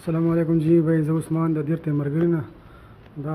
अस्सलामुअलैकुम जी भाई ज़ उस्मान द दीर मरगरीना दा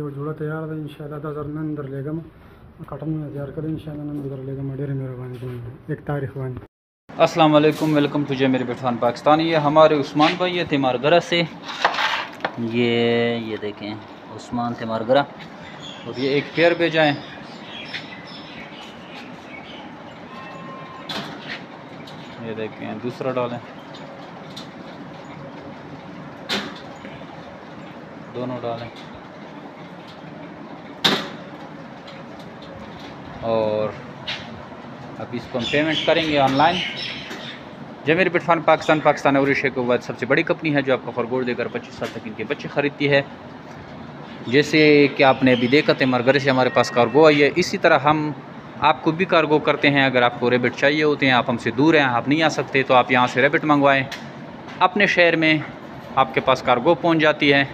यो जोड़ा तैयार है इंशाल्लाह 10 नन दर लेगम कटन में तैयार कर इंशाल्लाह नन दर लेगम ढेर मेहरबानी जी 1 तारीख वान। अस्सलाम वालेकुम, वेलकम टू जमीर बिटवान पाकिस्तान। ये हमारे उस्मान भाई है तिमारगरा से, ये देखें उस्मान तिमारगरा, और ये एक पेयर भेजा है। ये देखें दूसरा डालें, दोनों डालें और अब इसको हम पेमेंट करेंगे ऑनलाइन। जमीर बिटवान पाकिस्तान और एशिया के बाद सबसे बड़ी कंपनी है जो आपका खरगोश देकर 25 साल तक इनके बच्चे ख़रीदती है। जैसे कि आपने अभी देखा थे मरगरे से हमारे पास कार्गो आई है, इसी तरह हम आपको भी कार्गो करते हैं। अगर आपको रेबिट चाहिए होते हैं, आप हमसे दूर हैं, आप नहीं आ सकते, तो आप यहाँ से रेबिट मंगवाएं। अपने शहर में आपके पास कार्गो पहुँच जाती है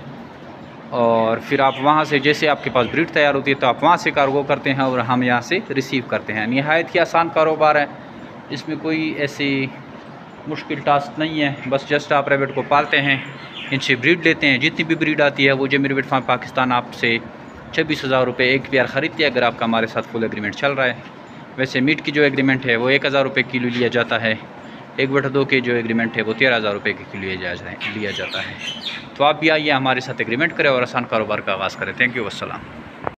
और फिर आप वहाँ से, जैसे आपके पास ब्रीड तैयार होती है तो आप वहाँ से कार्गो करते हैं और हम यहाँ से रिसीव करते हैं। निहायत ही आसान कारोबार है, इसमें कोई ऐसी मुश्किल टास्क नहीं है। बस जस्ट आप रेबिट को पालते हैं, इनसे ब्रीड लेते हैं। जितनी भी ब्रीड आती है वो जमीर बिटवान पाकिस्तान आपसे 26,000 रुपये एक पेयर ख़रीदती है, अगर आपका हमारे साथ फुल एग्रीमेंट चल रहा है। वैसे मीट की जो एग्रीमेंट है वो 1,000 रुपये किलो लिया जाता है। 1/2 के जो एग्रीमेंट है वो 13,000 रुपये के किलो लिया जाता है। तो आप भी आइए हमारे साथ एग्रीमेंट करें और आसान कारोबार का आगाज़ करें। Thank you, वस्सलाम।